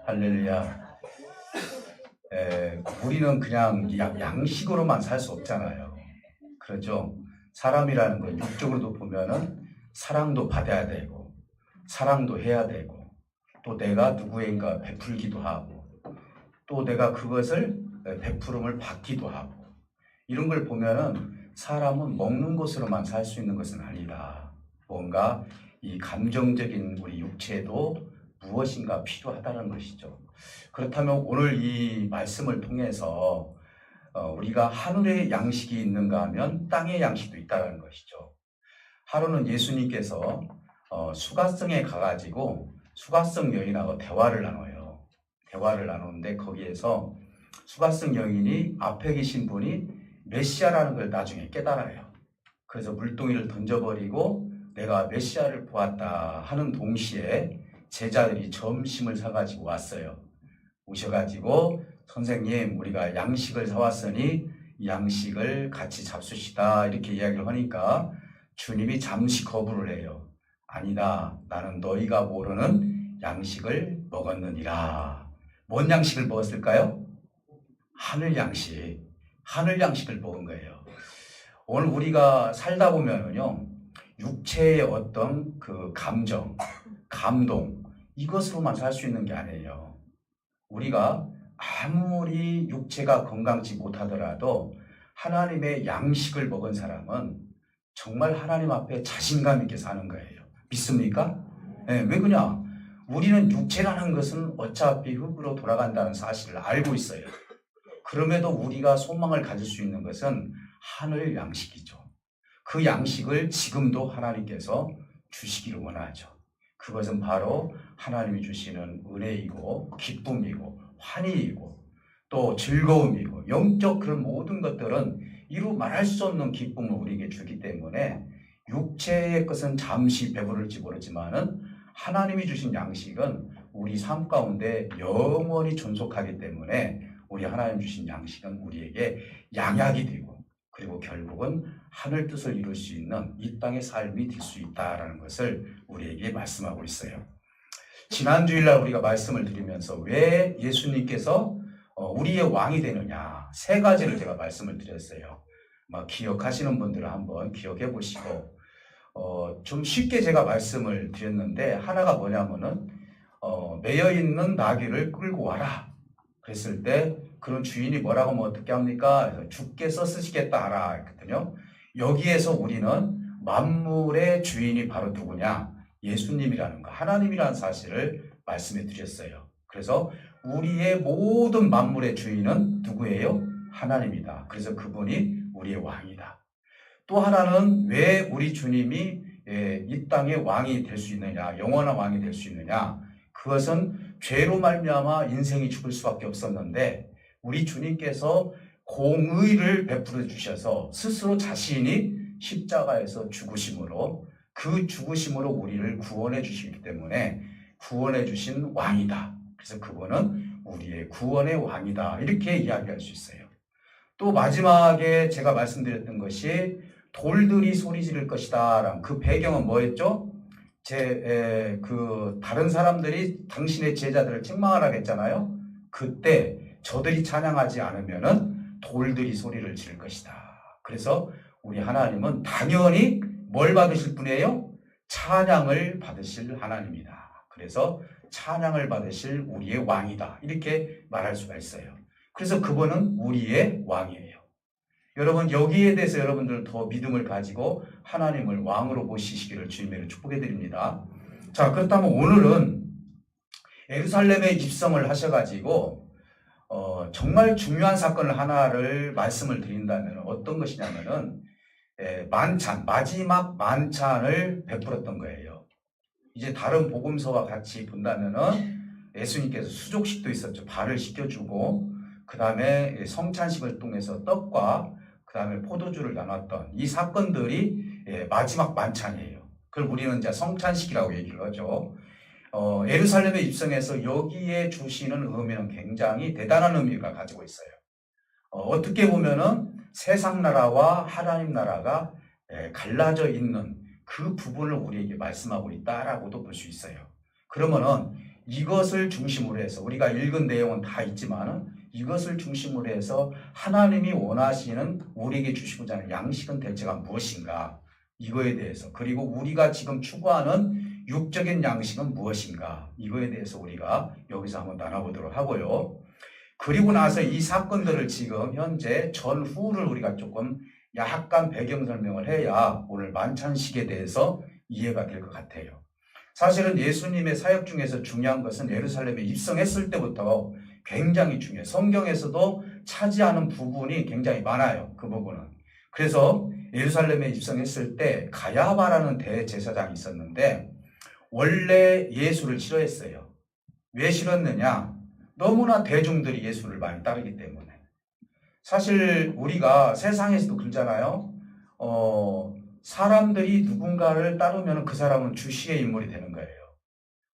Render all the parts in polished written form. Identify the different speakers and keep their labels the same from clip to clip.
Speaker 1: 할렐루야. 우리는 그냥 양식으로만 살 수 없잖아요. 그렇죠? 사람이라는 건 육적으로도 보면은 사랑도 받아야 되고, 사랑도 해야 되고, 또 내가 누구인가 베풀기도 하고, 또 내가 그것을 베푸름을 받기도 하고, 이런 걸 보면은 사람은 먹는 것으로만 살 수 있는 것은 아니다. 뭔가 이 감정적인 우리 육체도 무엇인가 필요하다는 것이죠. 그렇다면 오늘 이 말씀을 통해서 우리가 하늘의 양식이 있는가 하면 땅의 양식도 있다는 것이죠. 하루는 예수님께서 수가성에 가가지고 수가성 여인하고 대화를 나눠요. 대화를 나누는데 거기에서 수가성 여인이 앞에 계신 분이 메시아라는 걸 나중에 깨달아요. 그래서 물동이를 던져버리고 내가 메시아를 보았다 하는 동시에 제자들이 점심을 사가지고 왔어요. 오셔가지고 선생님 우리가 양식을 사왔으니 이 양식을 같이 잡수시다 이렇게 이야기를 하니까 주님이 잠시 거부를 해요. 아니다. 나는 너희가 모르는 양식을 먹었느니라. 뭔 양식을 먹었을까요? 하늘 양식. 하늘 양식을 먹은 거예요. 오늘 우리가 살다 보면은요, 육체의 어떤 그 감정, 감동, 이것으로만 살 수 있는 게 아니에요. 우리가 아무리 육체가 건강치 못하더라도 하나님의 양식을 먹은 사람은 정말 하나님 앞에 자신감 있게 사는 거예요. 믿습니까? 네, 왜 그러냐? 우리는 육체라는 것은 어차피 흙으로 돌아간다는 사실을 알고 있어요. 그럼에도 우리가 소망을 가질 수 있는 것은 하늘 양식이죠. 그 양식을 지금도 하나님께서 주시기를 원하죠. 그것은 바로 하나님이 주시는 은혜이고 기쁨이고 환희이고 또 즐거움이고 영적 그런 모든 것들은 이루 말할 수 없는 기쁨을 우리에게 주기 때문에 육체의 것은 잠시 배부를지 모르지만은 하나님이 주신 양식은 우리 삶 가운데 영원히 존속하기 때문에 우리 하나님 주신 양식은 우리에게 양약이 되고 그리고 결국은 하늘 뜻을 이룰 수 있는 이 땅의 삶이 될 수 있다는 것을 우리에게 말씀하고 있어요. 지난 주일날 우리가 말씀을 드리면서 왜 예수님께서 우리의 왕이 되느냐 세 가지를 제가 말씀을 드렸어요. 기억하시는 분들은 한번 기억해 보시고 좀 쉽게 제가 말씀을 드렸는데 하나가 뭐냐면은 매여 있는 나귀를 끌고 와라 그랬을 때 그런 주인이 뭐라고 하면 어떻게 합니까? 주께서 쓰시겠다 하라 했거든요. 여기에서 우리는 만물의 주인이 바로 누구냐? 예수님이라는 거, 하나님이라는 사실을 말씀해 드렸어요. 그래서 우리의 모든 만물의 주인은 누구예요? 하나님이다. 그래서 그분이 우리의 왕이다. 또 하나는 왜 우리 주님이 이 땅의 왕이 될 수 있느냐, 영원한 왕이 될 수 있느냐? 그것은 죄로 말미암아 인생이 죽을 수밖에 없었는데 우리 주님께서 공의를 베풀어 주셔서 스스로 자신이 십자가에서 죽으심으로 그 죽으심으로 우리를 구원해 주시기 때문에 구원해 주신 왕이다. 그래서 그분은 우리의 구원의 왕이다. 이렇게 이야기할 수 있어요. 또 마지막에 제가 말씀드렸던 것이 돌들이 소리 지를 것이다. 그 배경은 뭐였죠? 다른 사람들이 당신의 제자들을 책망하라고 했잖아요. 그때 저들이 찬양하지 않으면은 돌들이 소리를 지를 것이다. 그래서 우리 하나님은 당연히 뭘 받으실 분이에요? 찬양을 받으실 하나님이다. 그래서 찬양을 받으실 우리의 왕이다. 이렇게 말할 수가 있어요. 그래서 그분은 우리의 왕이에요. 여러분 여기에 대해서 여러분들 더 믿음을 가지고 하나님을 왕으로 모시시기를 주님으로 축복해 드립니다. 자, 그렇다면 오늘은 예루살렘에 입성을 하셔가지고 정말 중요한 사건을 하나를 말씀을 드린다면 어떤 것이냐면은 만찬, 마지막 만찬을 베풀었던 거예요. 이제 다른 복음서와 같이 본다면은 예수님께서 수족식도 있었죠. 발을 씻겨주고 그 다음에 성찬식을 통해서 떡과 그 다음에 포도주를 나눴던 이 사건들이 마지막 만찬이에요. 그걸 우리는 이제 성찬식이라고 얘기를 하죠. 예루살렘에 입성해서 여기에 주시는 의미는 굉장히 대단한 의미가 가지고 있어요. 어떻게 보면은 세상 나라와 하나님 나라가 갈라져 있는 그 부분을 우리에게 말씀하고 있다라고도 볼 수 있어요. 그러면은 이것을 중심으로 해서 우리가 읽은 내용은 다 있지만 이것을 중심으로 해서 하나님이 원하시는 우리에게 주시고자 하는 양식은 대체가 무엇인가 이거에 대해서 그리고 우리가 지금 추구하는 육적인 양식은 무엇인가 이거에 대해서 우리가 여기서 한번 나눠보도록 하고요. 그리고 나서 이 사건들을 지금 현재 전후를 우리가 조금 약간 배경 설명을 해야 오늘 만찬식에 대해서 이해가 될 것 같아요. 사실은 예수님의 사역 중에서 중요한 것은 예루살렘에 입성했을 때부터 굉장히 중요해요. 성경에서도 차지하는 부분이 굉장히 많아요. 그 부분은. 그래서 예루살렘에 입성했을 때 가야바라는 대제사장이 있었는데 원래 예수를 싫어했어요. 왜 싫었느냐? 너무나 대중들이 예수를 많이 따르기 때문에. 사실 우리가 세상에서도 그러잖아요. 사람들이 누군가를 따르면 그 사람은 주시의 인물이 되는 거예요.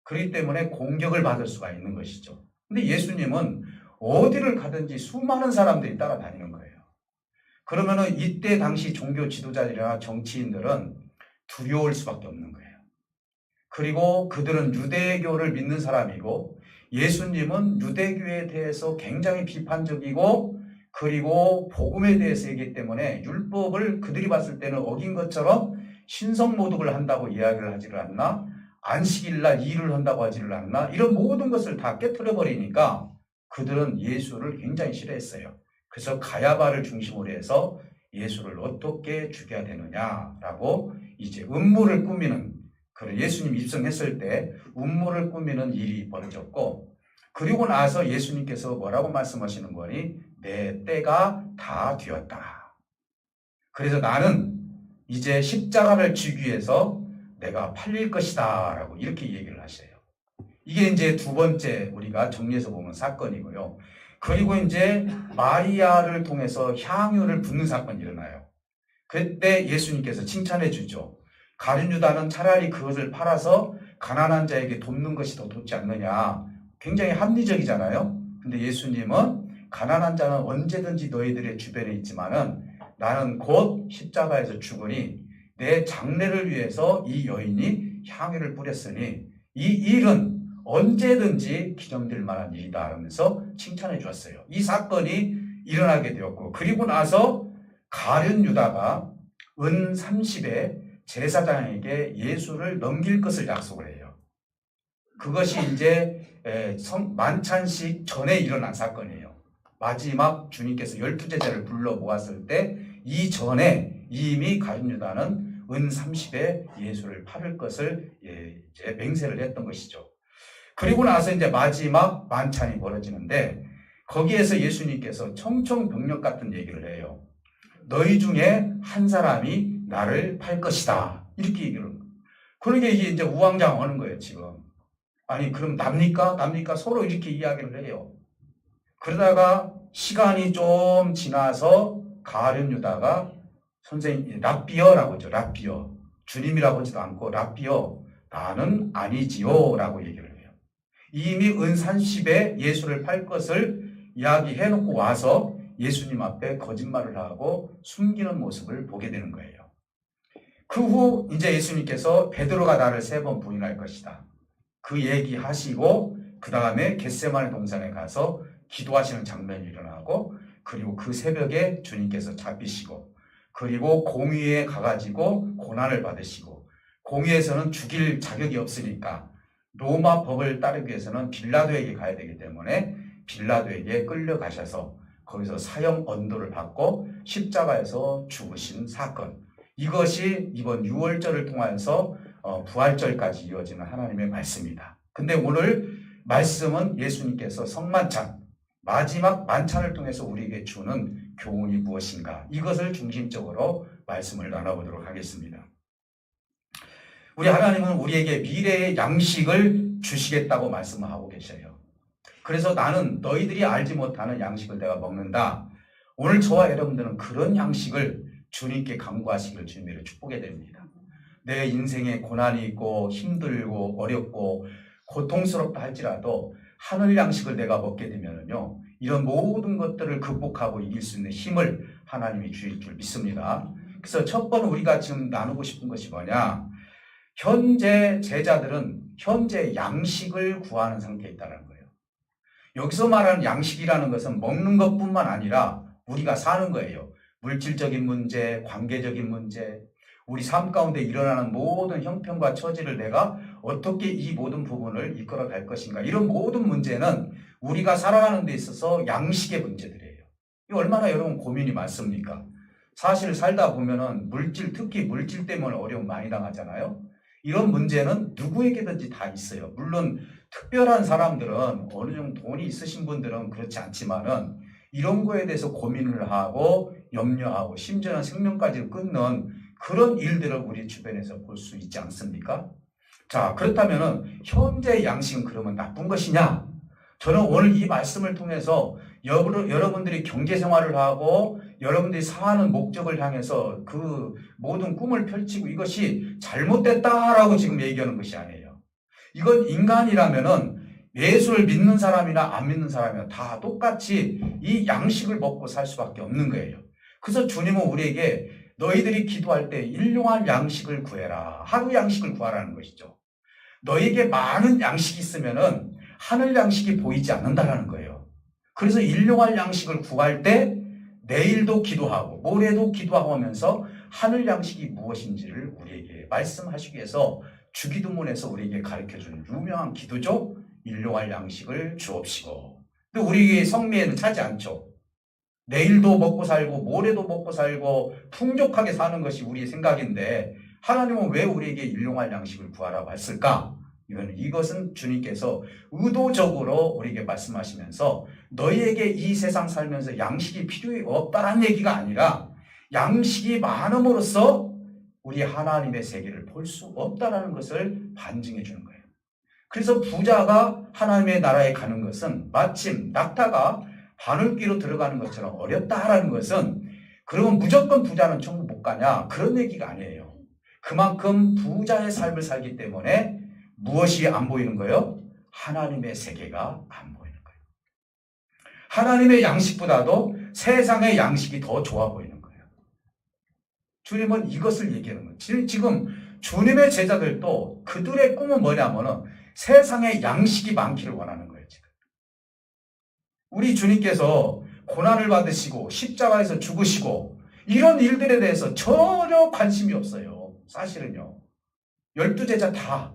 Speaker 1: 그렇기 때문에 공격을 받을 수가 있는 것이죠. 근데 예수님은 어디를 가든지 수많은 사람들이 따라다니는 거예요. 그러면은 이때 당시 종교 지도자들이나 정치인들은 두려울 수밖에 없는 거예요. 그리고 그들은 유대교를 믿는 사람이고 예수님은 유대교에 대해서 굉장히 비판적이고 그리고 복음에 대해서 얘기했기 때문에 율법을 그들이 봤을 때는 어긴 것처럼 신성모독을 한다고 이야기를 하지를 않나 안식일날 일을 한다고 하지를 않나 이런 모든 것을 다 깨트려 버리니까 그들은 예수를 굉장히 싫어했어요. 그래서 가야바를 중심으로 해서 예수를 어떻게 죽여야 되느냐라고 이제 음모를 꾸미는 그런 예수님 입성했을 때 음모를 꾸미는 일이 벌어졌고 그리고 나서 예수님께서 뭐라고 말씀하시는 거니? 내 때가 다 되었다. 그래서 나는 이제 십자가를 지기 위해서 내가 팔릴 것이다 라고 이렇게 얘기를 하셔요. 이게 이제 두 번째 우리가 정리해서 보면 사건이고요. 그리고 이제 마리아를 통해서 향유를 붓는 사건이 일어나요. 그때 예수님께서 칭찬해 주죠. 가룟 유다는 차라리 그것을 팔아서 가난한 자에게 돕는 것이 더 좋지 않느냐. 굉장히 합리적이잖아요. 근데 예수님은 가난한 자는 언제든지 너희들의 주변에 있지만은 나는 곧 십자가에서 죽으니 내 장래를 위해서 이 여인이 향유를 뿌렸으니 이 일은 언제든지 기념될 만한 일이다 하면서 칭찬해 주었어요. 이 사건이 일어나게 되었고 그리고 나서 가룟 유다가 은 30에 제사장에게 예수를 넘길 것을 약속을 해요. 그것이 이제 만찬식 전에 일어난 사건이에요. 마지막 주님께서 12제자를 불러 모았을 때 이전에 이미 가룟 유다는 은 30에 예수를 팔을 것을 이제 맹세를 했던 것이죠. 그리고 나서 이제 마지막 만찬이 벌어지는데 거기에서 예수님께서 청청병력 같은 얘기를 해요. 너희 중에 한 사람이 나를 팔 것이다. 이렇게 얘기를 합니다. 그러니까 이게 이제 우왕좌왕하는 거예요, 지금. 아니, 그럼 납니까? 서로 이렇게 이야기를 해요. 그러다가 시간이 좀 지나서 가룟 유다가 선생님, 랍비어라고 하죠, 랍비어. 주님이라고 하지도 않고, 랍비어, 나는 아니지요. 라고 얘기를 해요. 이미 은 30에 예수를 팔 것을 이야기해놓고 와서 예수님 앞에 거짓말을 하고 숨기는 모습을 보게 되는 거예요. 그 후 이제 예수님께서 베드로가 나를 3번 부인할 것이다. 그 얘기하시고 그 다음에 겟세마네 동산에 가서 기도하시는 장면이 일어나고 그리고 그 새벽에 주님께서 잡히시고 그리고 공의에 가가지고 고난을 받으시고 공의에서는 죽일 자격이 없으니까 로마 법을 따르기 위해서는 빌라도에게 가야 되기 때문에 빌라도에게 끌려가셔서 거기서 사형 언도를 받고 십자가에서 죽으신 사건. 이것이 이번 6월절을 통해서 부활절까지 이어지는 하나님의 말씀입니다. 근데 오늘 말씀은 예수님께서 성만찬, 마지막 만찬을 통해서 우리에게 주는 교훈이 무엇인가 이것을 중심적으로 말씀을 나눠보도록 하겠습니다. 우리 하나님은 우리에게 미래의 양식을 주시겠다고 말씀하고 계셔요. 그래서 나는 너희들이 알지 못하는 양식을 내가 먹는다. 오늘 저와 여러분들은 그런 양식을 주님께 간구하시기를 주님으로 축복해 드립니다. 내 인생에 고난이 있고 힘들고 어렵고 고통스럽다 할지라도 하늘 양식을 내가 먹게 되면요 이런 모든 것들을 극복하고 이길 수 있는 힘을 하나님이 주실 줄 믿습니다. 그래서 첫 번 우리가 지금 나누고 싶은 것이 뭐냐? 현재 제자들은 현재 양식을 구하는 상태에 있다는 거예요. 여기서 말하는 양식이라는 것은 먹는 것뿐만 아니라 우리가 사는 거예요. 물질적인 문제, 관계적인 문제, 우리 삶 가운데 일어나는 모든 형편과 처지를 내가 어떻게 이 모든 부분을 이끌어 갈 것인가. 이런 모든 문제는 우리가 살아가는 데 있어서 양식의 문제들이에요. 이 얼마나 여러분 고민이 많습니까? 사실 살다 보면은 특히 물질 때문에 어려움 많이 당하잖아요. 이런 문제는 누구에게든지 다 있어요. 물론 특별한 사람들은 어느 정도 돈이 있으신 분들은 그렇지 않지만은 이런 거에 대해서 고민을 하고 염려하고 심지어는 생명까지 끊는 그런 일들을 우리 주변에서 볼 수 있지 않습니까? 자, 그렇다면은 현재 양식은 그러면 나쁜 것이냐? 저는 오늘 이 말씀을 통해서 여러분들이 경제 생활을 하고 여러분들이 사는 목적을 향해서 그 모든 꿈을 펼치고 이것이 잘못됐다라고 지금 얘기하는 것이 아니에요. 이건 인간이라면은 예수를 믿는 사람이나 안 믿는 사람이나 다 똑같이 이 양식을 먹고 살 수밖에 없는 거예요. 그래서 주님은 우리에게 너희들이 기도할 때 일용할 양식을 구해라. 하루 양식을 구하라는 것이죠. 너에게 많은 양식이 있으면은 하늘 양식이 보이지 않는다라는 거예요. 그래서 일용할 양식을 구할 때 내일도 기도하고 모레도 기도하고 하면서 하늘 양식이 무엇인지를 우리에게 말씀하시기 위해서 주기도문에서 우리에게 가르쳐주는 유명한 기도죠. 일용할 양식을 주옵시고. 근데 우리 성미에는 차지 않죠. 내일도 먹고 살고 모레도 먹고 살고 풍족하게 사는 것이 우리의 생각인데 하나님은 왜 우리에게 일용할 양식을 구하라고 했을까? 이것은 주님께서 의도적으로 우리에게 말씀하시면서 너희에게 이 세상 살면서 양식이 필요가 없다는 얘기가 아니라 양식이 많음으로써 우리 하나님의 세계를 볼 수 없다는 것을 반증해 주는 거예요. 그래서 부자가 하나님의 나라에 가는 것은 마침 낙타가 바늘귀로 들어가는 것처럼 어렵다라는 것은 그러면 무조건 부자는 천국 못 가냐? 그런 얘기가 아니에요. 그만큼 부자의 삶을 살기 때문에 무엇이 안 보이는 거예요? 하나님의 세계가 안 보이는 거예요. 하나님의 양식보다도 세상의 양식이 더 좋아 보이는 거예요. 주님은 이것을 얘기하는 거예요. 지금 주님의 제자들도 그들의 꿈은 뭐냐면은 세상에 양식이 많기를 원하는 거예요. 지금 우리 주님께서 고난을 받으시고 십자가에서 죽으시고 이런 일들에 대해서 전혀 관심이 없어요. 사실은요. 12제자 다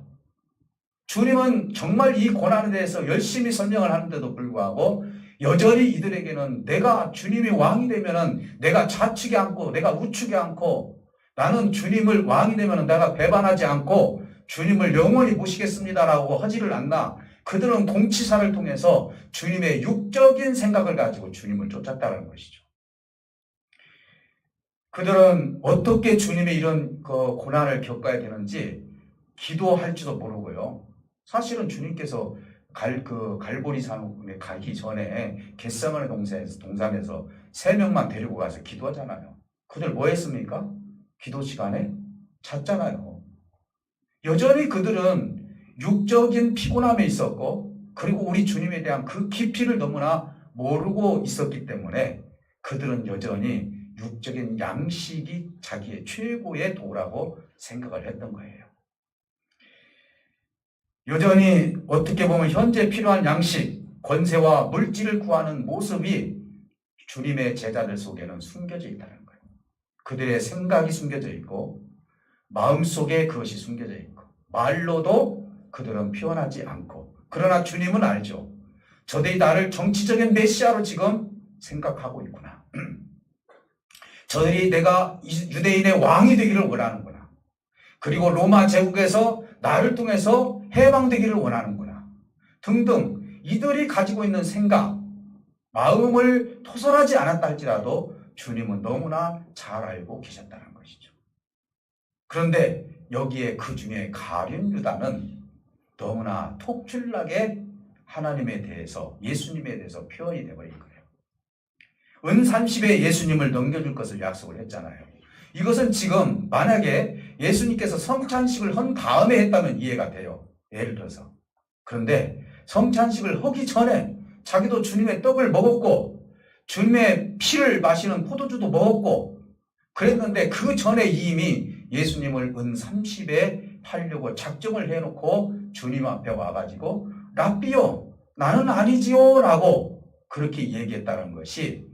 Speaker 1: 주님은 정말 이 고난에 대해서 열심히 설명을 하는데도 불구하고 여전히 이들에게는 내가 주님이 왕이 되면은 내가 좌측에 앉고 내가 우측에 앉고 나는 주님을 왕이 되면은 내가 배반하지 않고 주님을 영원히 모시겠습니다라고 하지를 않나. 그들은 공치사를 통해서 주님의 육적인 생각을 가지고 주님을 쫓았다는 것이죠. 그들은 어떻게 주님의 이런 고난을 겪어야 되는지 기도할지도 모르고요. 사실은 주님께서 갈보리 산에 가기 전에 겟세마네 동산에서 3명만 데리고 가서 기도하잖아요. 그들 뭐 했습니까? 기도 시간에 잤잖아요. 여전히 그들은 육적인 피곤함에 있었고 그리고 우리 주님에 대한 그 깊이를 너무나 모르고 있었기 때문에 그들은 여전히 육적인 양식이 자기의 최고의 도라고 생각을 했던 거예요. 여전히 어떻게 보면 현재 필요한 양식, 권세와 물질을 구하는 모습이 주님의 제자들 속에는 숨겨져 있다는 거예요. 그들의 생각이 숨겨져 있고 마음속에 그것이 숨겨져 있고 말로도 그들은 표현하지 않고 그러나 주님은 알죠. 저들이 나를 정치적인 메시아로 지금 생각하고 있구나. 저들이 내가 유대인의 왕이 되기를 원하는구나. 그리고 로마 제국에서 나를 통해서 해방되기를 원하는구나. 등등 이들이 가지고 있는 생각, 마음을 토설하지 않았다 할지라도 주님은 너무나 잘 알고 계셨다는 것이죠. 그런데 여기에 그 중에 가룟 유다는 너무나 톡출나게 하나님에 대해서 예수님에 대해서 표현이 되어버린 거예요. 은 30에 예수님을 넘겨줄 것을 약속을 했잖아요. 이것은 지금 만약에 예수님께서 성찬식을 한 다음에 했다면 이해가 돼요. 예를 들어서. 그런데 성찬식을 하기 전에 자기도 주님의 떡을 먹었고 주님의 피를 마시는 포도주도 먹었고 그랬는데 그 전에 이미 예수님을 은 30에 팔려고 작정을 해놓고 주님 앞에 와가지고 랍비요, 나는 아니지요 라고 그렇게 얘기했다는 것이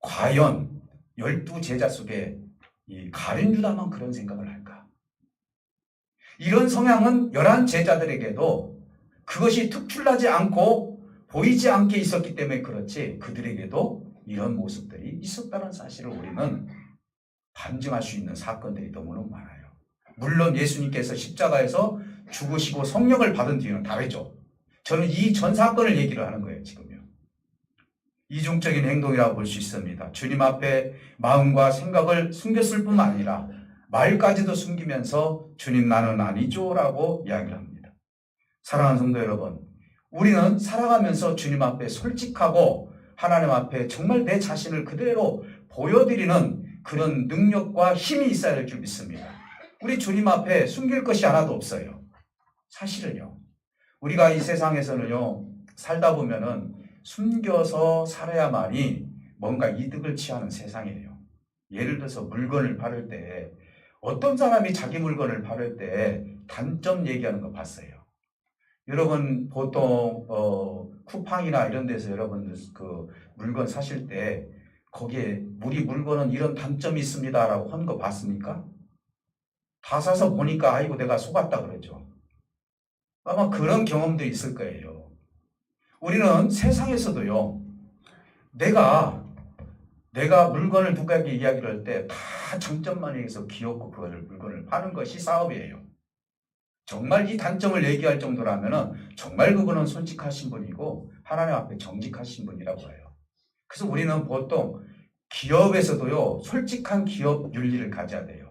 Speaker 1: 과연 12제자 속에 이 가룟 유다만 그런 생각을 할까? 이런 성향은 11제자들에게도 그것이 특출나지 않고 보이지 않게 있었기 때문에 그렇지 그들에게도 이런 모습들이 있었다는 사실을 우리는 반증할 수 있는 사건들이 너무너무 많아요. 물론 예수님께서 십자가에서 죽으시고 성령을 받은 뒤에는 다르죠. 저는 이 전 사건을 얘기를 하는 거예요. 지금요. 이중적인 행동이라고 볼 수 있습니다. 주님 앞에 마음과 생각을 숨겼을 뿐만 아니라 말까지도 숨기면서 주님 나는 아니죠 라고 이야기를 합니다. 사랑하는 성도 여러분, 우리는 살아가면서 주님 앞에 솔직하고 하나님 앞에 정말 내 자신을 그대로 보여드리는 그런 능력과 힘이 있어야 될 줄 믿습니다. 우리 주님 앞에 숨길 것이 하나도 없어요. 사실은요. 우리가 이 세상에서는요, 살다 보면은 숨겨서 살아야만이 뭔가 이득을 취하는 세상이에요. 예를 들어서 물건을 팔을 때 어떤 사람이 자기 물건을 팔을 때 단점 얘기하는 거 봤어요. 여러분 보통 쿠팡이나 이런 데서 여러분들 그 물건 사실 때 거기에 우리 물건은 이런 단점이 있습니다라고 한 거 봤습니까? 다 사서 보니까 아이고 내가 속았다 그러죠. 아마 그런 경험도 있을 거예요. 우리는 세상에서도요. 내가 물건을 누구에게 이야기를 할 때 다 장점만 얘기해서 귀엽고 그거를 물건을 파는 것이 사업이에요. 정말 이 단점을 얘기할 정도라면은 정말 그분은 솔직하신 분이고 하나님 앞에 정직하신 분이라고 해요. 그래서 우리는 보통 기업에서도요, 솔직한 기업 윤리를 가져야 돼요.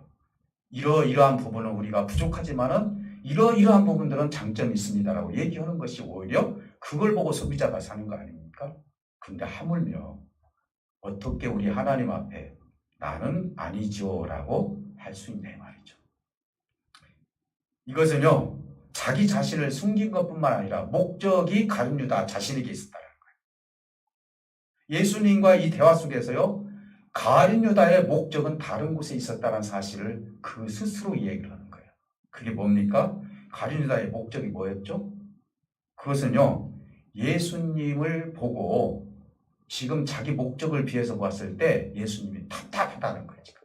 Speaker 1: 이러이러한 부분은 우리가 부족하지만은 이러이러한 부분들은 장점이 있습니다라고 얘기하는 것이 오히려 그걸 보고 소비자가 사는 거 아닙니까? 근데 하물며 어떻게 우리 하나님 앞에 나는 아니죠 라고 할 수 있냐 말이죠. 이것은요, 자기 자신을 숨긴 것뿐만 아니라 목적이 가룟 유다 자신에게 있었다는 거예요. 예수님과 이 대화 속에서요, 가룟 유다의 목적은 다른 곳에 있었다는 사실을 그 스스로 이야기를 하는 거예요. 그게 뭡니까? 가룟 유다의 목적이 뭐였죠? 그것은요, 예수님을 보고 지금 자기 목적을 비해서 봤을 때 예수님이 답답하다는 거예요. 지금.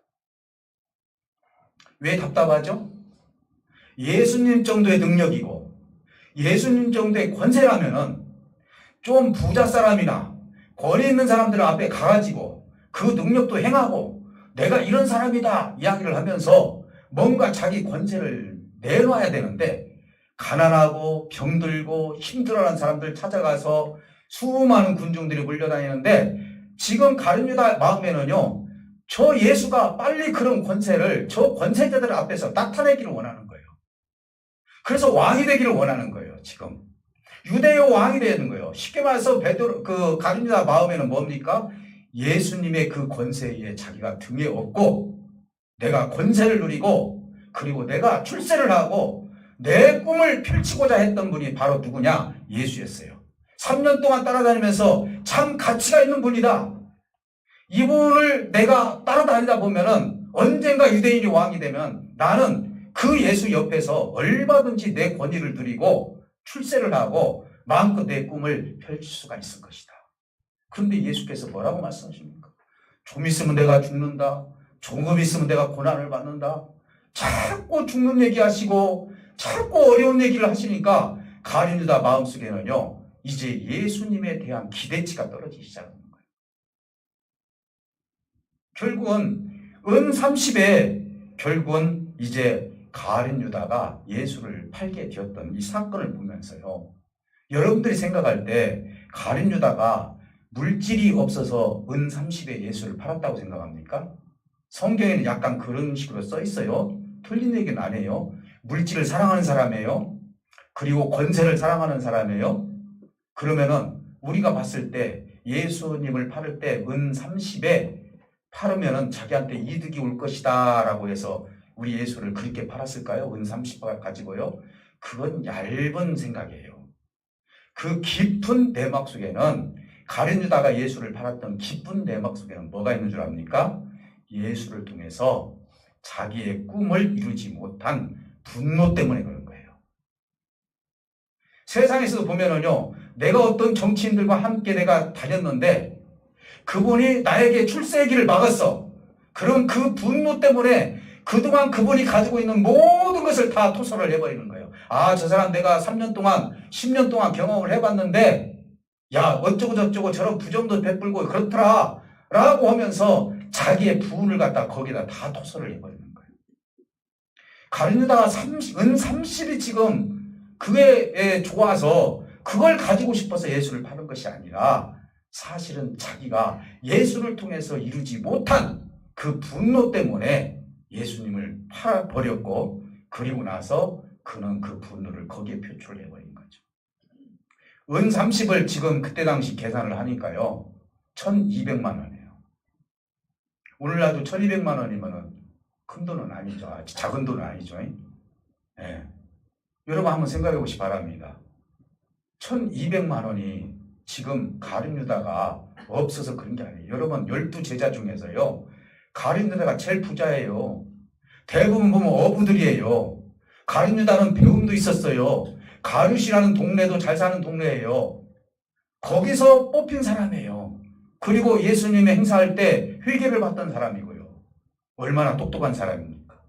Speaker 1: 왜 답답하죠? 예수님 정도의 능력이고 예수님 정도의 권세라면은 좀 부자 사람이나 권위 있는 사람들 앞에 가가지고 그 능력도 행하고 내가 이런 사람이다 이야기를 하면서 뭔가 자기 권세를 내놔야 되는데 가난하고 병들고 힘들어하는 사람들 찾아가서 수많은 군중들이 몰려다니는데 지금 가룟 유다 마음에는요, 저 예수가 빨리 그런 권세를 저 권세자들 앞에서 나타내기를 원하는 거예요. 그래서 왕이 되기를 원하는 거예요. 지금 유대의 왕이 되는 거예요. 쉽게 말해서 가룟 유다 마음에는 뭡니까? 예수님의 그 권세에 자기가 등에 업고 내가 권세를 누리고 그리고 내가 출세를 하고 내 꿈을 펼치고자 했던 분이 바로 누구냐? 예수였어요. 3년 동안 따라다니면서 참 가치가 있는 분이다. 이분을 내가 따라다니다 보면은 언젠가 유대인이 왕이 되면 나는 그 예수 옆에서 얼마든지 내 권위를 누리고 출세를 하고 마음껏 내 꿈을 펼칠 수가 있을 것이다. 그런데 예수께서 뭐라고 말씀하십니까? 좀 있으면 내가 죽는다. 조금 있으면 내가 고난을 받는다. 자꾸 죽는 얘기하시고 자꾸 어려운 얘기를 하시니까 가룟 유다 마음속에는요, 이제 예수님에 대한 기대치가 떨어지기 시작하는 거예요. 결국은 은 30에 결국은 이제 가룟 유다가 예수를 팔게 되었던 이 사건을 보면서요, 여러분들이 생각할 때 가룟 유다가 물질이 없어서 은 30에 예수를 팔았다고 생각합니까? 성경에는 약간 그런 식으로 써 있어요. 틀린 얘기는 아니에요. 물질을 사랑하는 사람이에요. 그리고 권세를 사랑하는 사람이에요. 그러면은 우리가 봤을 때 예수님을 팔을 때 은 30에 팔으면은 자기한테 이득이 올 것이다 라고 해서 우리 예수를 그렇게 팔았을까요? 은 30을 가지고요. 그건 얇은 생각이에요. 그 깊은 내막 속에는 가룟 유다가 예수를 팔았던 깊은 내막 속에는 뭐가 있는 줄 압니까? 예수를 통해서 자기의 꿈을 이루지 못한 분노 때문에 그런 거예요. 세상에서도 보면은요, 내가 어떤 정치인들과 함께 내가 다녔는데 그분이 나에게 출세기를 막았어. 그럼 그 분노 때문에 그동안 그분이 가지고 있는 모든 것을 다 토설을 해버리는 거예요. 아, 저 사람 내가 3년 동안, 10년 동안 경험을 해봤는데, 야, 어쩌고 저쩌고 저런 부정도 베풀고 그렇더라. 라고 하면서 자기의 부운을 갖다 거기다 다 토설을 해버리는 거예요. 가룟유다가 은 30이 지금 그게 좋아서 그걸 가지고 싶어서 예수를 파는 것이 아니라 사실은 자기가 예수를 통해서 이루지 못한 그 분노 때문에 예수님을 팔아버렸고, 그리고 나서 그는 그 분노를 거기에 표출을 해버린 거죠. 은 30을 지금 그때 당시 계산을 하니까요, 1200만 원이에요. 오늘날도 1200만 원이면은 큰 돈은 아니죠. 작은 돈은 아니죠. 네. 여러분 한번 생각해 보시기 바랍니다. 1200만 원이 지금 가룟유다가 없어서 그런 게 아니에요. 여러분 12제자 중에서요, 가룟유다가 제일 부자예요. 대부분 보면 어부들이에요. 가룟유다는 배움도 있었어요. 가룟이라는 동네도 잘 사는 동네예요. 거기서 뽑힌 사람이에요. 그리고 예수님의 행사할 때 회개를 받던 사람이고요. 얼마나 똑똑한 사람입니까?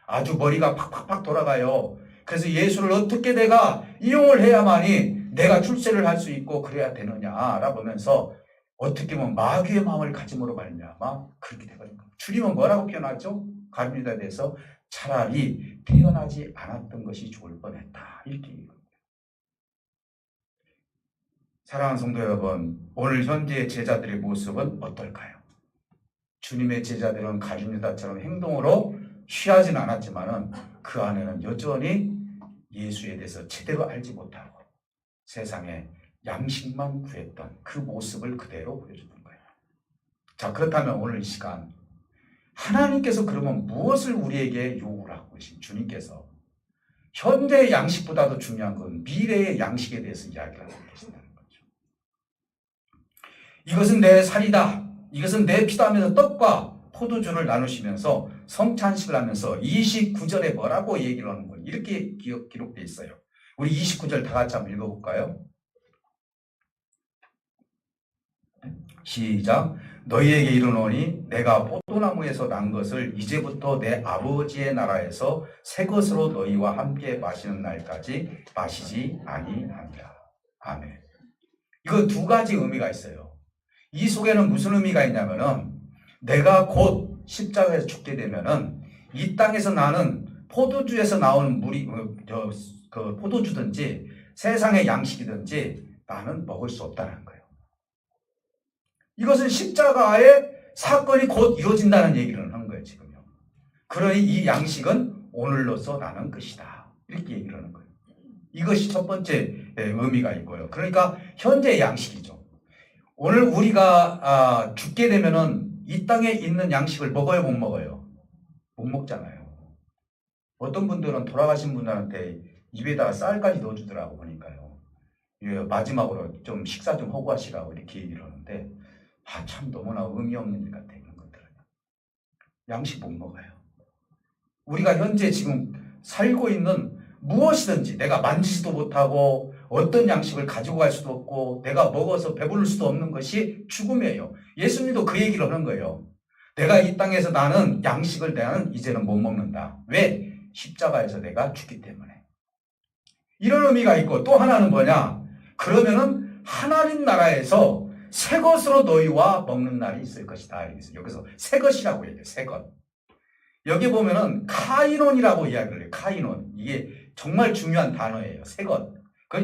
Speaker 1: 아주 머리가 팍팍팍 돌아가요. 그래서 예수를 어떻게 내가 이용을 해야만이 내가 출세를 할 수 있고 그래야 되느냐라고 하면서 어떻게 보면 마귀의 마음을 가짐으로 말미암아 그렇게 되버린 겁니다. 주님은 뭐라고 표현하죠? 가룟유다에 대해서 차라리 태어나지 않았던 것이 좋을 뻔했다, 이렇게 얘기합니다. 사랑하는 성도 여러분, 오늘 현재의 제자들의 모습은 어떨까요? 주님의 제자들은 가룟유다처럼 행동으로 취하지는 않았지만은 그 안에는 여전히 예수에 대해서 제대로 알지 못하고 세상에 양식만 구했던 그 모습을 그대로 보여주는 거예요. 자, 그렇다면 오늘 이 시간 하나님께서 그러면 무엇을 우리에게 요구를 하고 계신 주님께서 현재의 양식보다도 중요한 건 미래의 양식에 대해서 이야기를 하고 계신다는 거죠. 이것은 내 살이다, 이것은 내 피다 하면서 떡과 포도주를 나누시면서 성찬식을 하면서 29절에 뭐라고 얘기를 하는 거예요? 이렇게 기록되어 있어요. 우리 29절 다 같이 한번 읽어볼까요? 시작. 너희에게 이르노니 내가 포도나무에서 난 것을 이제부터 내 아버지의 나라에서 새 것으로 너희와 함께 마시는 날까지 마시지 아니하리라. 아멘. 이거 두 가지 의미가 있어요. 이 속에는 무슨 의미가 있냐면은 내가 곧 십자가에서 죽게 되면은 이 땅에서 나는 포도주에서 나오는 물이 그 포도주든지 세상의 양식이든지 나는 먹을 수 없다는 거예요. 이것은 십자가의 사건이 곧 이루어진다는 얘기를 하는 거예요, 지금요. 그러니 이 양식은 오늘로서 나는 것이다, 이렇게 얘기를 하는 거예요. 이것이 첫 번째 의미가 있고요. 그러니까 현재의 양식이죠. 오늘 우리가 죽게 되면은 이 땅에 있는 양식을 먹어요, 못 먹어요? 못 먹잖아요. 어떤 분들은 돌아가신 분들한테 입에다가 쌀까지 넣어주더라고 보니까요. 마지막으로 좀 식사 좀 하고 하시라고 이렇게 얘기를 하는데, 참 너무나 의미 없는 일 같아요. 그런 것들은 양식 못 먹어요. 우리가 현재 지금 살고 있는 무엇이든지 내가 만지지도 못하고 어떤 양식을 가지고 갈 수도 없고 내가 먹어서 배부를 수도 없는 것이 죽음이에요. 예수님도 그 얘기를 하는 거예요. 내가 이 땅에서 나는 양식을 나는 이제는 못 먹는다. 왜? 십자가에서 내가 죽기 때문에. 이런 의미가 있고, 또 하나는 뭐냐? 그러면은 하나님 나라에서 새 것으로 너희와 먹는 날이 있을 것이다. 여기서 새 것이라고 얘기해요. 새 것. 여기 보면은 카이논이라고 이야기를 해요. 카이논. 이게 정말 중요한 단어예요. 새 것.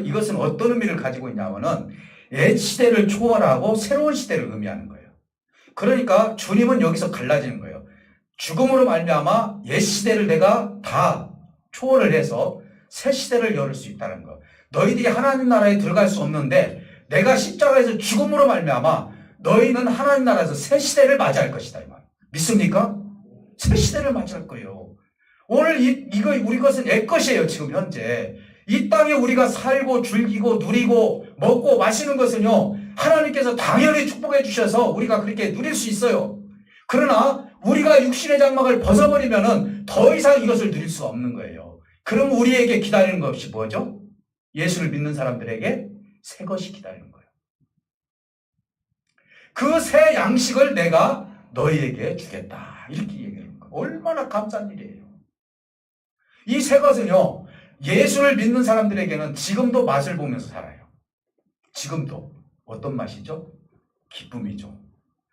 Speaker 1: 이것은 어떤 의미를 가지고 있냐면은 옛 시대를 초월하고 새로운 시대를 의미하는 거예요. 그러니까 주님은 여기서 갈라지는 거예요. 죽음으로 말미암아 옛 시대를 내가 다 초월을 해서 새 시대를 열을 수 있다는 거. 너희들이 하나님 나라에 들어갈 수 없는데 내가 십자가에서 죽음으로 말미암아 너희는 하나님 나라에서 새 시대를 맞이할 것이다. 이 말. 믿습니까? 새 시대를 맞이할 거예요. 오늘 이거 우리 것은 옛 것이에요. 지금 현재 이 땅에 우리가 살고 즐기고 누리고 먹고 마시는 것은요, 하나님께서 당연히 축복해 주셔서 우리가 그렇게 누릴 수 있어요. 그러나 우리가 육신의 장막을 벗어버리면은 더 이상 이것을 누릴 수가 없는 거예요. 그럼 우리에게 기다리는 것이 뭐죠? 예수를 믿는 사람들에게 새 것이 기다리는 거예요. 그 새 양식을 내가 너희에게 주겠다. 이렇게 얘기하는 거예요. 얼마나 감사한 일이에요. 이 새 것은요, 예수를 믿는 사람들에게는 지금도 맛을 보면서 살아요. 지금도. 어떤 맛이죠? 기쁨이죠.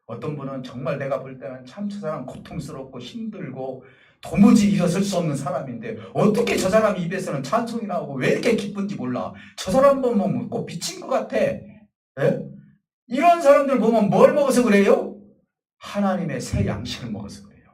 Speaker 1: 어떤 분은 정말 내가 볼 때는 참 저 사람 고통스럽고 힘들고 도무지 일어설 수 없는 사람인데 어떻게 저 사람 입에서는 찬송이 나오고 왜 이렇게 기쁜지 몰라. 저 사람 보면 꼭 미친 것 같아. 예? 이런 사람들 보면 뭘 먹어서 그래요? 하나님의 새 양식을 먹어서 그래요.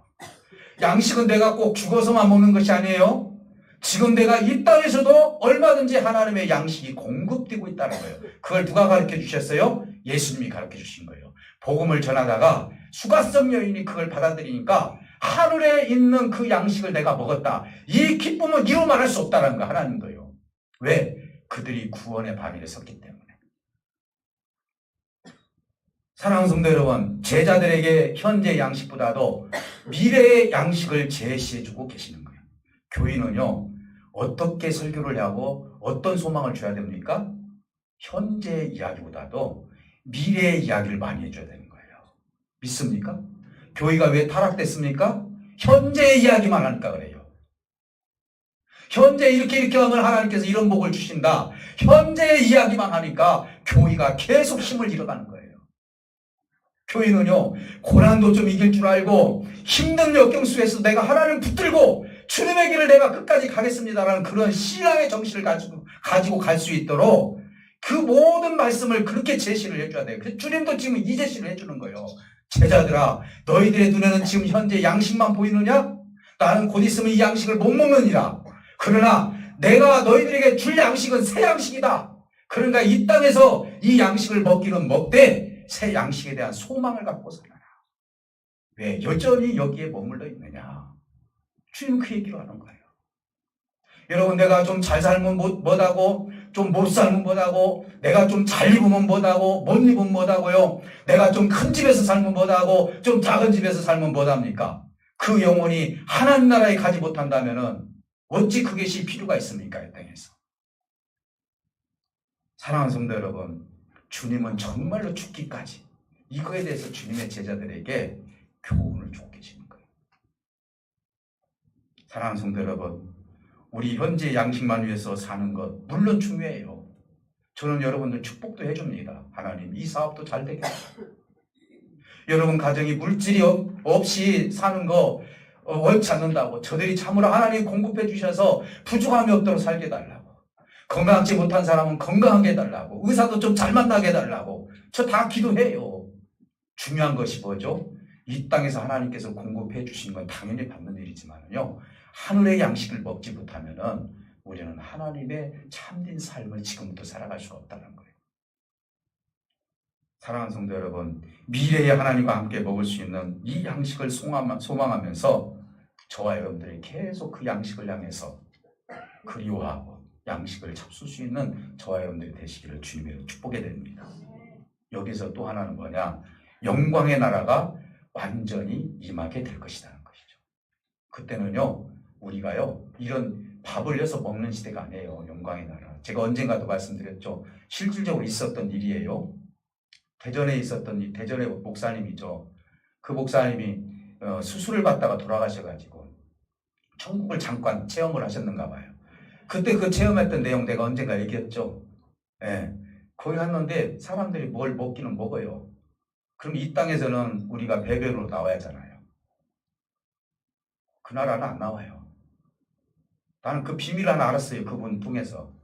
Speaker 1: 양식은 내가 꼭 죽어서만 먹는 것이 아니에요. 지금 내가 이 땅에서도 얼마든지 하나님의 양식이 공급되고 있다는 거예요. 그걸 누가 가르쳐 주셨어요? 예수님이 가르쳐 주신 거예요. 복음을 전하다가 수가성 여인이 그걸 받아들이니까 하늘에 있는 그 양식을 내가 먹었다. 이 기쁨은 이루 말할 수 없다는 거 하나님 거예요. 왜? 그들이 구원의 반열에 섰기 때문에. 사랑하는 성도 여러분, 제자들에게 현재 양식보다도 미래의 양식을 제시해주고 계시는 거예요. 교인은요, 어떻게 설교를 하고 어떤 소망을 줘야 됩니까? 현재의 이야기보다도 미래의 이야기를 많이 해줘야 되는 거예요. 믿습니까? 교회가 왜 타락됐습니까? 현재의 이야기만 하니까 그래요. 현재 이렇게 하면 하나님께서 이런 복을 주신다. 현재의 이야기만 하니까 교회가 계속 힘을 잃어가는 거예요. 교회는요, 고난도 좀 이길 줄 알고 힘든 역경 속에서 내가 하나님을 붙들고 주님의 길을 내가 끝까지 가겠습니다라는 그런 신앙의 정신을 가지고 갈 수 있도록 그 모든 말씀을 그렇게 제시를 해줘야 돼요. 주님도 지금 이 제시를 해주는 거예요. 제자들아, 너희들의 눈에는 지금 현재 양식만 보이느냐? 나는 곧 있으면 이 양식을 못 먹느니라. 그러나 내가 너희들에게 줄 양식은 새 양식이다. 그러니까 이 땅에서 이 양식을 먹기는 먹되 새 양식에 대한 소망을 갖고 살아라. 왜 여전히 여기에 머물러 있느냐? 주님은 그 얘기를 하는 거예요. 여러분, 내가 좀 잘 살면 뭐하고 좀 못 살면 뭐하고 내가 좀 잘 입으면 뭐하고 못 입으면 뭐하고요. 내가 좀 큰 집에서 살면 뭐하고 좀 작은 집에서 살면 뭐합니까? 그 영혼이 하나님 나라에 가지 못한다면은 어찌 그것이 필요가 있습니까? 이 땅에서. 사랑하는 성도 여러분, 주님은 정말로 죽기까지 이거에 대해서 주님의 제자들에게 교훈을 주고 계시는 거예요. 사랑하는 성도 여러분, 우리 현재 양식만 위해서 사는 것 물론 중요해요. 저는 여러분들 축복도 해줍니다. 하나님 이 사업도 잘 되게 하고 여러분 가정이 물질이 없이 사는 거 원치 않는다고 저들이 참으로 하나님 공급해 주셔서 부족함이 없도록 살게 해달라고, 건강하지 못한 사람은 건강하게 해달라고, 의사도 좀 잘 만나게 해달라고 저 다 기도해요. 중요한 것이 뭐죠? 이 땅에서 하나님께서 공급해 주신 건 당연히 받는 일이지만요, 하늘의 양식을 먹지 못하면은 우리는 하나님의 참된 삶을 지금부터 살아갈 수가 없다는 거예요. 사랑하는 성도 여러분, 미래의 하나님과 함께 먹을 수 있는 이 양식을 소망하면서 저와 여러분들이 계속 그 양식을 향해서 그리워하고 양식을 잡술 수 있는 저와 여러분들이 되시기를 주님으로 축복해 드립니다. 여기서 또 하나는 뭐냐? 영광의 나라가 완전히 임하게 될 것이라는 것이죠. 그때는요, 우리가요, 이런 밥을 내서 먹는 시대가 아니에요. 영광의 나라. 제가 언젠가도 말씀드렸죠. 실질적으로 있었던 일이에요. 대전에 있었던 대전의 목사님이죠. 그 목사님이 수술을 받다가 돌아가셔가지고 천국을 잠깐 체험을 하셨는가 봐요. 그때 그 체험했던 내용 내가 언젠가 얘기했죠. 예. 거기 갔는데 사람들이 뭘 먹기는 먹어요. 그럼 이 땅에서는 우리가 배변으로 나와야 하잖아요. 그 나라는 안 나와요. 나는 그 비밀 하나 알았어요. 그분 통해서.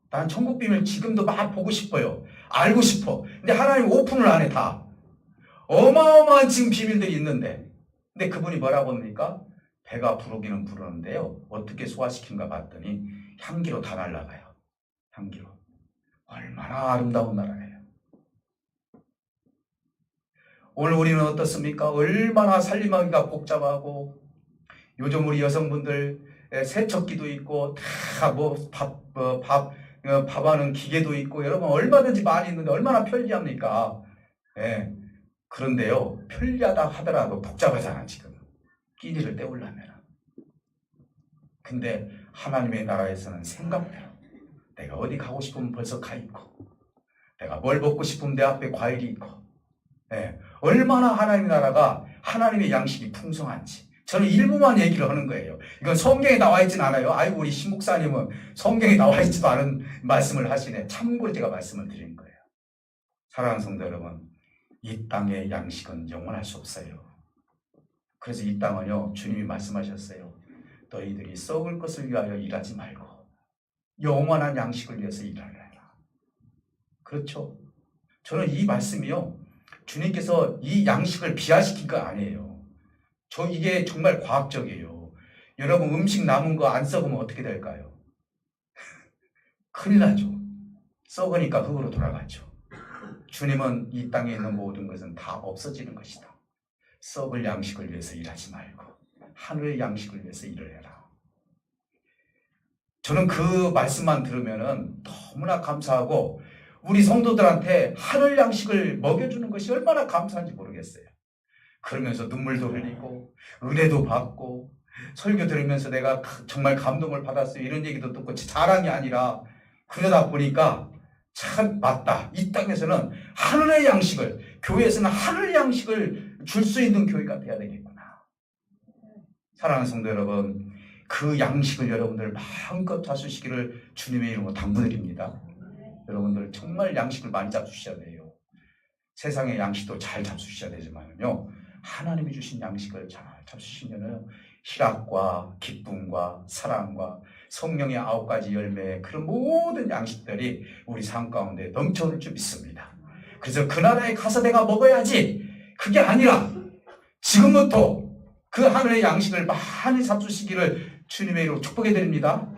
Speaker 1: 난 천국 비밀 지금도 막 보고 싶어요. 알고 싶어. 근데 하나님 오픈을 안 해, 다. 어마어마한 지금 비밀들이 있는데. 근데 그분이 뭐라고 합니까? 배가 부르기는 부르는데요, 어떻게 소화시킨가 봤더니 향기로 다 날아가요. 향기로. 얼마나 아름다운 나라예요. 오늘 우리는 어떻습니까? 얼마나 살림하기가 복잡하고, 요즘 우리 여성분들 세척기도 있고 다 밥하는 기계도 있고, 여러분 얼마든지 많이 있는데 얼마나 편리합니까? 예. 그런데요, 편리하다 하더라도 복잡하잖아 지금. 끼니를 때우려면. 근데 하나님의 나라에서는 생각대로 내가 어디 가고 싶으면 벌써 가 있고, 내가 뭘 먹고 싶으면 내 앞에 과일이 있고, 얼마나 하나님의 나라가 하나님의 양식이 풍성한지 저는 일부만 얘기를 하는 거예요. 이건 성경에 나와 있진 않아요. 아이고 우리 신목사님은 성경에 나와 있지도 않은 말씀을 하시네. 참고로 제가 말씀을 드린 거예요. 사랑하는 성도 여러분, 이 땅의 양식은 영원할 수 없어요. 그래서 이 땅은요, 주님이 말씀하셨어요. 너희들이 썩을 것을 위하여 일하지 말고 영원한 양식을 위해서 일하라. 그렇죠? 저는 이 말씀이요, 주님께서 이 양식을 비하시킨 거 아니에요. 이게 정말 과학적이에요. 여러분, 음식 남은 거 안 썩으면 어떻게 될까요? 큰일 나죠. 썩으니까 흙으로 돌아가죠. 주님은 이 땅에 있는 모든 것은 다 없어지는 것이다. 썩을 양식을 위해서 일하지 말고 하늘의 양식을 위해서 일을 해라. 저는 그 말씀만 들으면은 너무나 감사하고, 우리 성도들한테 하늘 양식을 먹여주는 것이 얼마나 감사한지 모르겠어요. 그러면서 눈물도 흘리고 은혜도 받고 설교 들으면서 내가 정말 감동을 받았어요. 이런 얘기도 듣고 자랑이 아니라, 그러다 보니까 참 맞다. 이 땅에서는 하늘의 양식을, 교회에서는 하늘 양식을 줄 수 있는 교회가 돼야 되겠구나. 사랑하는 성도 여러분, 그 양식을 여러분들 마음껏 잡수시기를 주님의 이름으로 당부드립니다. 여러분들 정말 양식을 많이 잡수셔야 돼요. 세상의 양식도 잘 잡수셔야 되지만요, 하나님이 주신 양식을 잘 잡수시면요, 희락과 기쁨과 사랑과 성령의 9가지 열매, 그런 모든 양식들이 우리 삶 가운데 넘쳐올 줄 믿습니다. 그래서 그 나라에 가서 내가 먹어야지, 그게 아니라 지금부터 그 하늘의 양식을 많이 잡수시기를 주님의 이름으로 축복해 드립니다.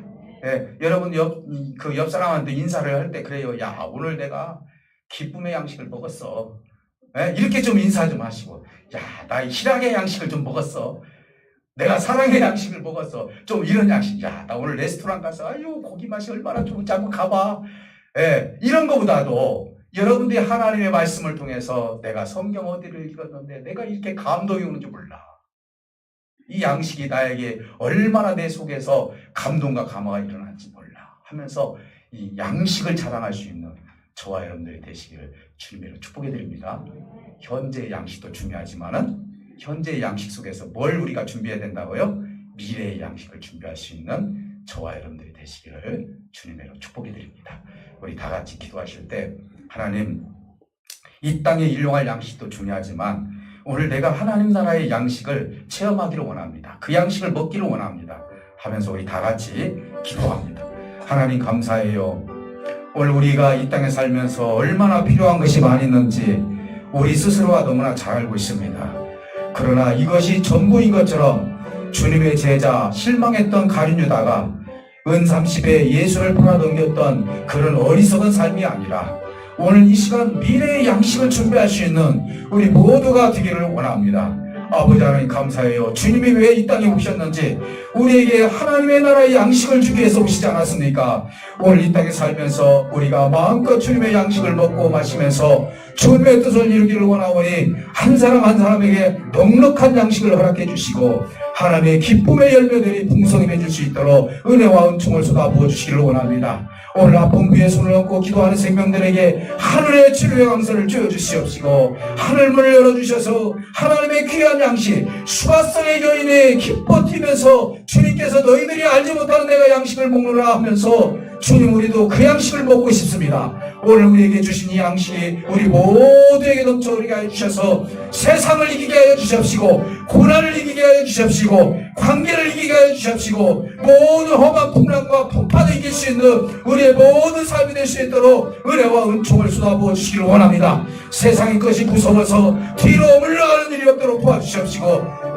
Speaker 1: 여러분 옆 사람한테 인사를 할 때 그래요. 야, 오늘 내가 기쁨의 양식을 먹었어. 이렇게 좀 인사 좀 하시고, 야, 나 희락의 양식을 좀 먹었어. 내가 사랑의 양식을 먹었어. 좀 이런 양식. 야, 나 오늘 레스토랑 가서 아유 고기 맛이 얼마나 좋은지 한번 가봐. 이런 거보다도 여러분들이 하나님의 말씀을 통해서 내가 성경 어디를 읽었는데 내가 이렇게 감동이 오는지 몰라. 이 양식이 나에게 얼마나 내 속에서 감동과 감화가 일어날지 몰라 하면서 이 양식을 자랑할 수 있는 저와 여러분들이 되시기를 주님으로 축복해 드립니다. 현재의 양식도 중요하지만은 현재의 양식 속에서 뭘 우리가 준비해야 된다고요? 미래의 양식을 준비할 수 있는 저와 여러분들이 되시기를 주님으로 축복해 드립니다. 우리 다 같이 기도하실 때, 하나님, 이 땅에 일용할 양식도 중요하지만 오늘 내가 하나님 나라의 양식을 체험하기를 원합니다. 그 양식을 먹기를 원합니다 하면서 우리 다 같이 기도합니다. 하나님 감사해요. 오늘 우리가 이 땅에 살면서 얼마나 필요한 것이 많이 있는지 우리 스스로가 너무나 잘 알고 있습니다. 그러나 이것이 전부인 것처럼 주님의 제자, 실망했던 가룟 유다가 은30에 예수를 팔아넘겼던 그런 어리석은 삶이 아니라 오늘 이 시간 미래의 양식을 준비할 수 있는 우리 모두가 되기를 원합니다. 아버지 하나님 감사해요. 주님이 왜 이 땅에 오셨는지, 우리에게 하나님의 나라의 양식을 주기 위해서 오시지 않았습니까? 오늘 이 땅에 살면서 우리가 마음껏 주님의 양식을 먹고 마시면서 주님의 뜻을 이루기를 원하오니 한 사람 한 사람에게 넉넉한 양식을 허락해 주시고 하나님의 기쁨의 열매들이 풍성히 맺을 수 있도록 은혜와 은총을 쏟아부어 주시기를 원합니다. 오늘 아픈 위에 손을 얹고 기도하는 생명들에게 하늘의 치료의 강선을 쥐어주시옵시고 하늘 문을 열어주셔서 하나님의 귀한 양식, 수가성의 여인이 기뻐 뛰면서 주님께서 너희들이 알지 못하는 내가 양식을 먹노라 하면서, 주님, 우리도 그 양식을 먹고 싶습니다. 오늘 우리에게 주신 이 양식이 우리 모두에게 넘쳐오게 하여 주셔서 세상을 이기게 하여 주시옵시고 고난을 이기게 하여 주시옵시고 관계를 이기게 하여 주시옵시고 모든 험한 풍랑과 풍파를 이길 수 있는 우리의 모든 삶이 될 수 있도록 은혜와 은총을 쏟아부어 주시기를 원합니다. 세상의 것이 무서워서 뒤로 물러가는 일이 없도록 도와주시옵시고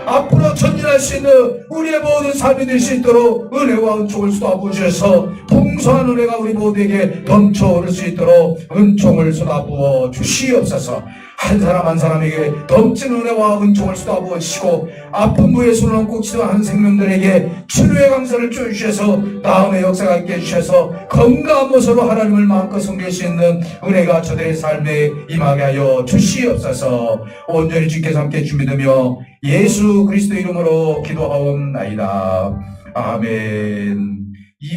Speaker 1: 앞으로 전진할 수 있는 우리의 모든 삶이 될 수 있도록 은혜와 은총을 쏟아부어 주셔서 풍성한 은혜가 우리 모두에게 넘쳐오를 수 있도록 은총을 쏟아부어 주시옵소서. 한 사람 한 사람에게 넘치는 은혜와 은총을 쏟아부어 주시고 아픈 부에 손을 얹고 기도하는 생명들에게 치료의 강선을 쥐어주셔서 다음의 역사가 있게 해주셔서 건강한 모습으로 하나님을 마음껏 섬길 수 있는 은혜가 저들의 삶에 임하게 하여 주시옵소서. 온전히 주께서 함께 준비되며 예수 그리스도 이름으로 기도하옵나이다. 아멘.